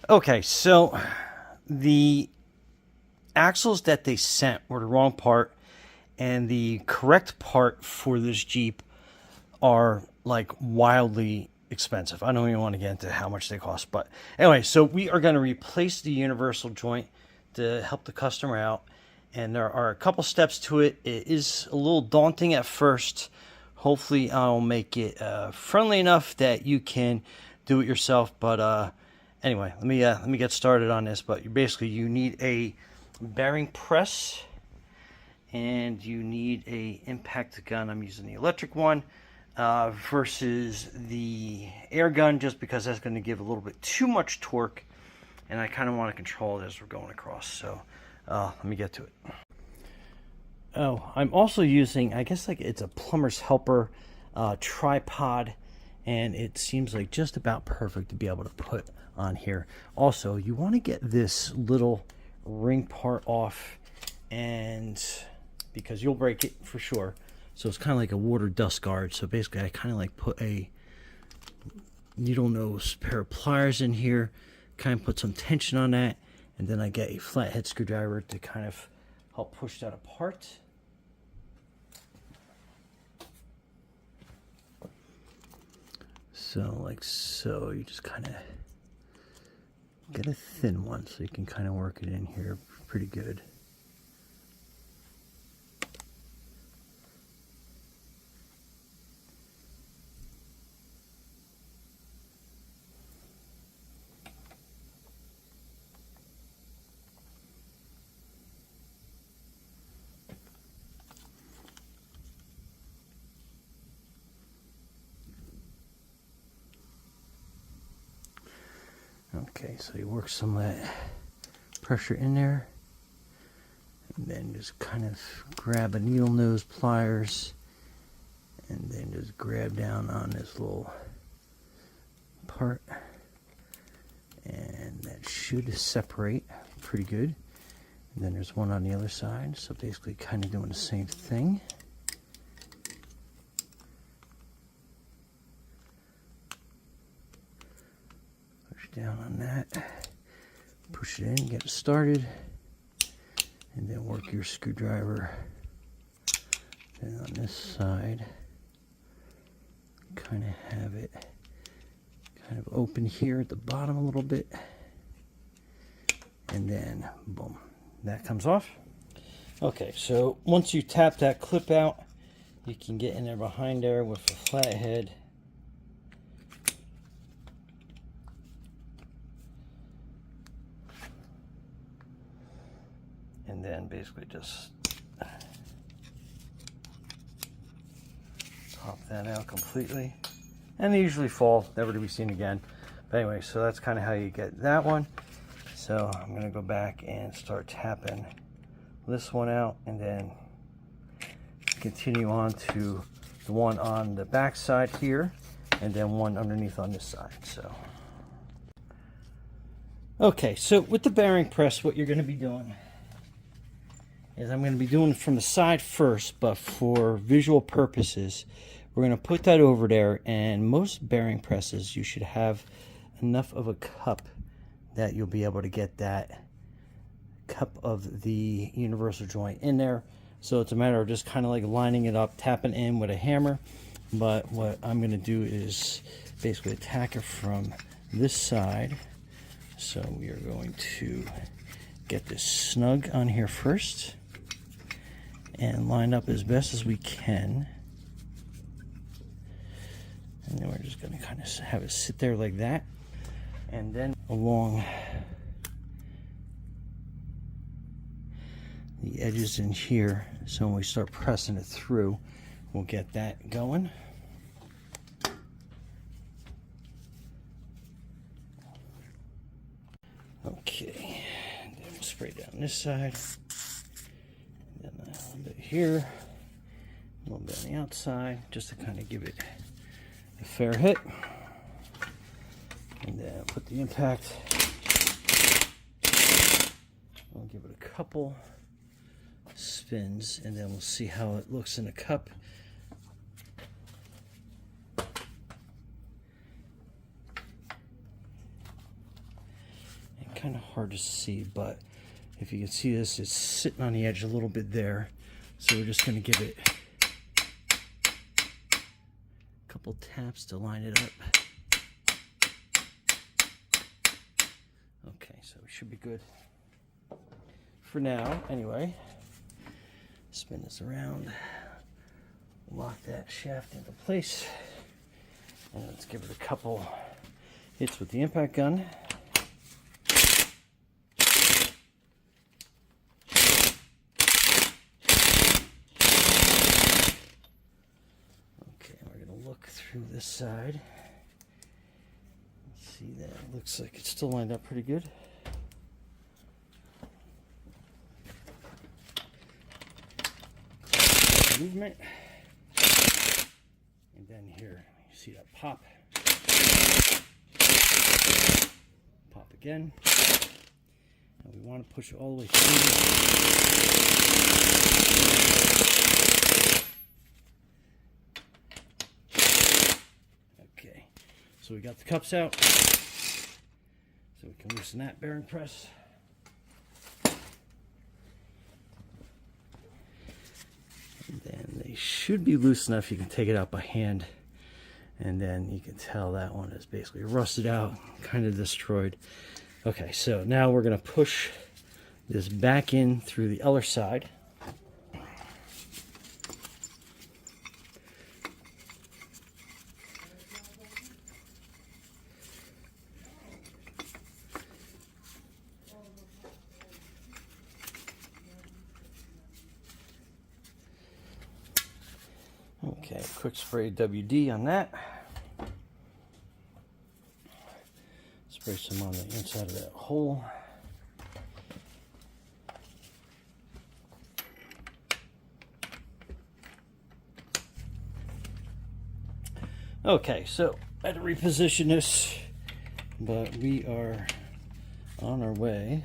Okay, so the axles that they sent were the wrong part, and the correct part for this Jeep are like wildly expensive. I don't even want to get into how much they cost, but anyway, so we are going to replace the universal joint to help the customer out, and there are a couple steps to it. It is a little daunting at first. Hopefully, I'll make it friendly enough that you can do it yourself. But anyway, let me get started on this. But basically, you need a bearing press, and you need a impact gun. I'm using the electric one versus the air gun, just because that's going to give a little bit too much torque, and I kind of want to control it as we're going across. So let me get to it. Oh, I'm also using, I guess like it's a plumber's helper tripod, and it seems like just about perfect to be able to put on here. Also, you want to get this little ring part off, and because you'll break it for sure. So it's kind of like a water dust guard. So basically I kind of like put a needle nose pair of pliers in here, kind of put some tension on that, and then I get a flathead screwdriver to kind of help push that apart. So like so, you just kind of get a thin one so you can kind of work it in here pretty good. Okay, so you work some of that pressure in there, and then just kind of grab a needle nose pliers, and then just grab down on this little part, and that should separate pretty good. And then there's one on the other side, so basically kind of doing the same thing. Down on that, push it in, get it started, and then work your screwdriver. Then on this side, kind of have it kind of open here at the bottom a little bit, and then boom, that comes off. Okay, so once you tap that clip out, you can get in there behind there with a flathead. And then basically just pop that out completely. And they usually fall, never to be seen again. But anyway, so that's kind of how you get that one. So I'm going to go back and start tapping this one out, and then continue on to the one on the back side here, and then one underneath on this side. So okay, so with the bearing press, what you're going to be doing is I'm going to be doing it from the side first, but for visual purposes, we're going to put that over there, and most bearing presses, you should have enough of a cup that you'll be able to get that cup of the universal joint in there. So it's a matter of just kind of like lining it up, tapping in with a hammer. But what I'm going to do is basically attack it from this side. So we are going to get this snug on here first and line up as best as we can, and then we're just going to kind of have it sit there like that, and then along the edges in here, so when we start pressing it through, we'll get that going. Okay, and then we'll spray down this side. Then a little bit here, a little bit on the outside, just to kind of give it a fair hit. And then I'll put the impact. I'll give it a couple spins, and then we'll see how it looks in a cup. kind of hard to see, but if you can see this, it's sitting on the edge a little bit there. So we're just going to give it a couple taps to line it up. Okay, so it should be good for now. Anyway, spin this around, lock that shaft into place, and let's give it a couple hits with the impact gun. Okay, we're going to look through this side. See that? Looks like it's still lined up pretty good. Movement. And then here, you see that pop. Pop again. And we want to push it all the way through. Okay, so we got the cups out. So we can loosen that bearing press. And then they should be loose enough you can take it out by hand. And then you can tell that one is basically rusted out, kind of destroyed. Okay, so now we're going to push this back in through the other side. Okay, quick spray WD on that. Spray some on the inside of that hole. Okay, so I had to reposition this, but we are on our way.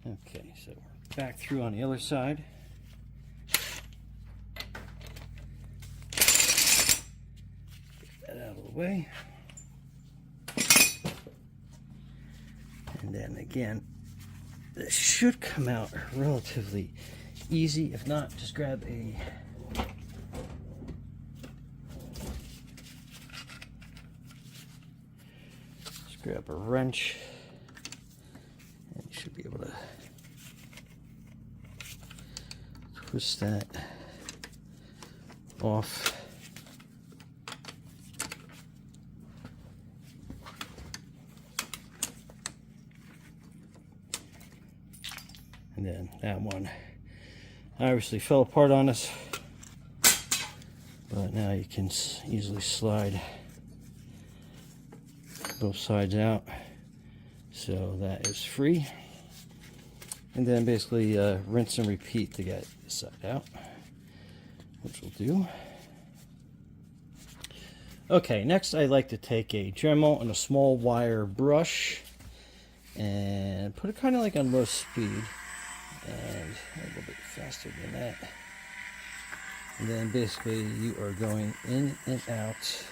Okay, so we're back through on the other side. Get that out of the way. And then again, this should come out relatively easy. If not, just grab a wrench, and you should be able to twist that off. And then that one obviously fell apart on us, but now you can easily slide both sides out, so that is free. And then basically rinse and repeat to get this side out, which will do. Okay, next I like to take a Dremel and a small wire brush and put it kind of like on low speed and a little bit faster than that. And then basically you are going in and out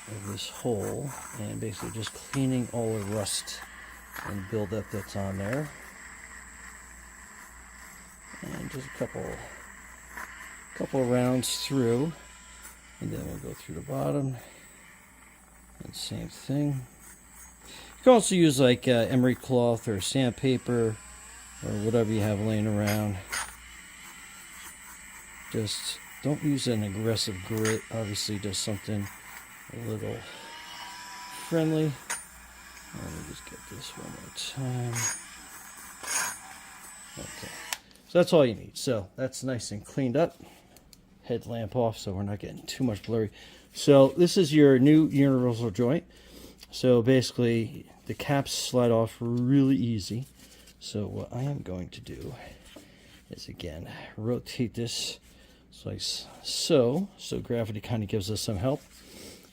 of this hole and basically just cleaning all the rust and buildup that's on there. And just a couple rounds through, and then we'll go through the bottom and same thing. You can also use like emery cloth or sandpaper or whatever you have laying around. Just don't use an aggressive grit, obviously just something a little friendly. Let me just get this one more time. Okay, so that's all you need. So that's nice and cleaned up. Headlamp off so we're not getting too much blurry. So this is your new universal joint. So basically the caps slide off really easy. So what I am going to do is again rotate this so like so. So gravity kind of gives us some help.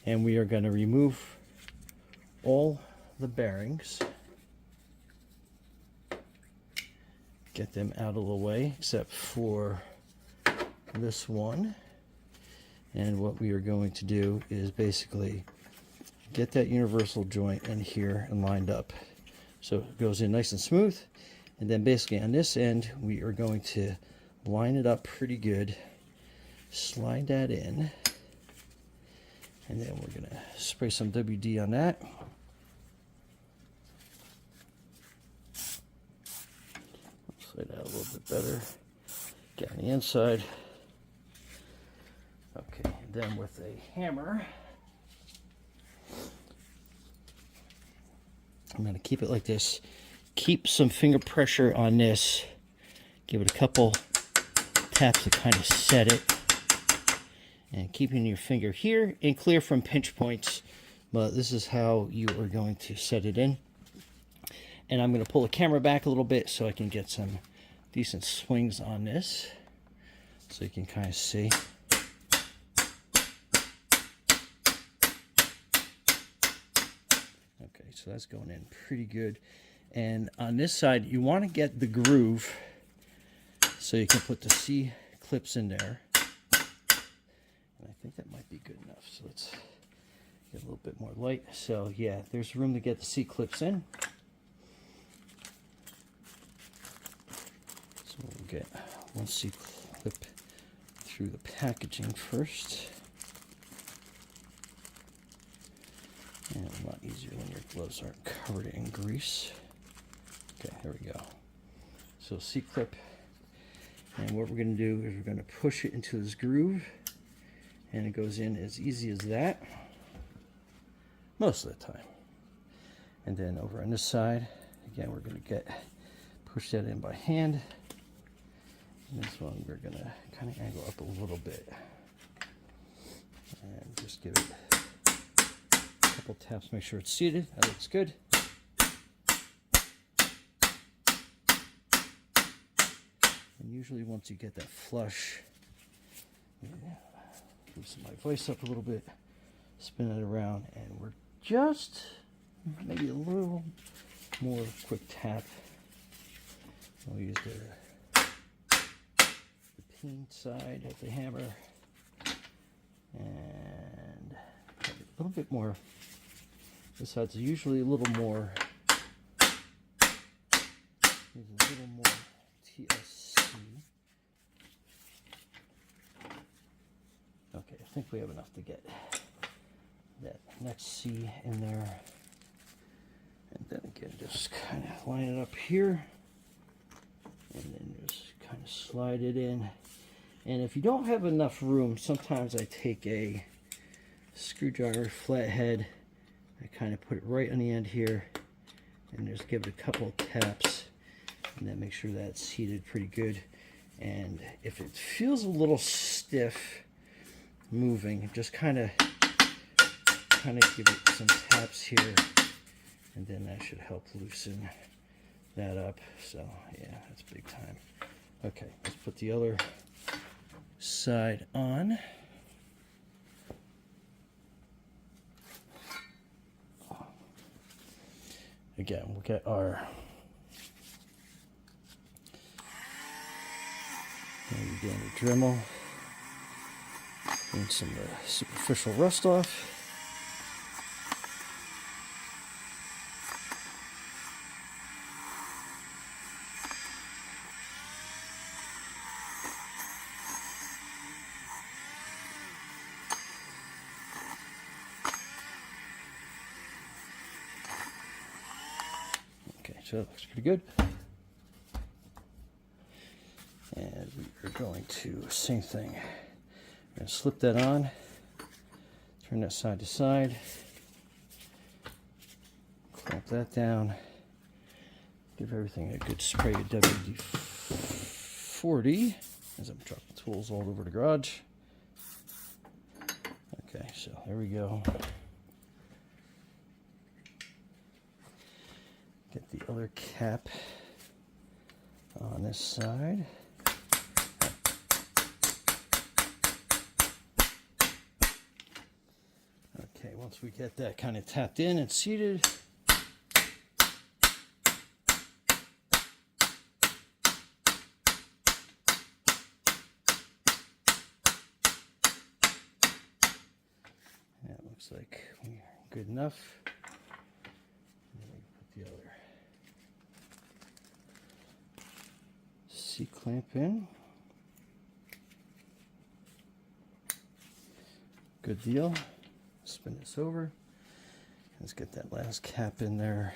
And we are going to remove all the bearings. Get them out of the way, except for this one. And what we are going to do is basically get that universal joint in here and lined up. So it goes in nice and smooth. And then basically on this end, we are going to line it up pretty good. Slide that in. And then we're going to spray some WD on that. Slide that a little bit better. Get on the inside. Okay, and then with a hammer, I'm going to keep it like this. Keep some finger pressure on this. Give it a couple taps to kind of set it. And keeping your finger here and clear from pinch points. But this is how you are going to set it in. And I'm going to pull the camera back a little bit so I can get some decent swings on this. So you can kind of see. Okay, so that's going in pretty good. And on this side, you want to get the groove so you can put the C-clips in there. And I think that might be good enough. So let's get a little bit more light. So yeah, there's room to get the C-clips in. So we'll get one C-clip through the packaging first. And a lot easier when your gloves aren't covered in grease. Okay, there we go. So C-clip. And what we're going to do is we're going to push it into this groove. And it goes in as easy as that. Most of the time. And then over on this side, again, we're going to push that in by hand. And this one we're going to kind of angle up a little bit. And just give it a couple taps, make sure it's seated. That looks good. And usually once you get that flush, loosen my voice up a little bit, spin it around, and we're just maybe a little more quick tap. I'll use the peen side of the hammer and a little bit more. This side's usually a little more. Use a little more TSC. Okay, I think we have enough to get that next C in there. And then again, just kind of line it up here. And then just kind of slide it in. And if you don't have enough room, sometimes I take a screwdriver flathead. I kind of put it right on the end here. And just give it a couple of taps. And then make sure that's seated pretty good. And if it feels a little stiff, moving, just kind of give it some taps here, and then that should help loosen that up. So yeah, that's big time. Okay, let's put the other side on. Again, we'll get our again the Dremel. Clean some superficial rust off. Okay, so that looks pretty good. And we are going to, same thing. I'm going to slip that on, turn that side to side, clamp that down, give everything a good spray of WD-40 as I'm dropping tools all over the garage. Okay, so there we go. Get the other cap on this side. once we get that kind of tapped in and seated, that looks like we're good enough. And then we put the other C-clamp in. Good deal. Spin this over. Let's get that last cap in there.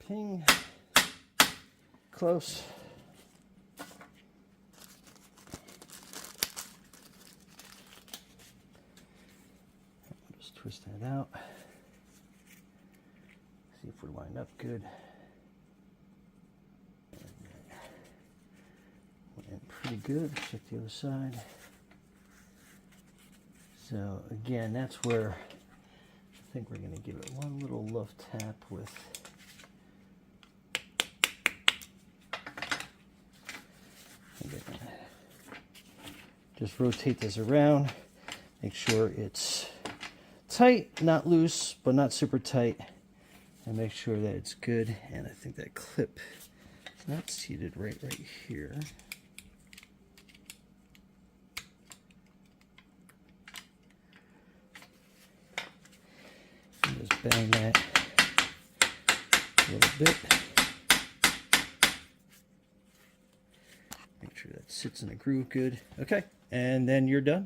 Ping. Close. Just twist that out. See if we're lined up good. Went pretty good. Check the other side. So again, that's where I think we're going to give it one little love tap with just rotate this around, make sure it's tight, not loose, but not super tight, and make sure that it's good. And I think that clip is not seated right here. And just bang that a little bit. Make sure that sits in a groove good. Okay, and then you're done.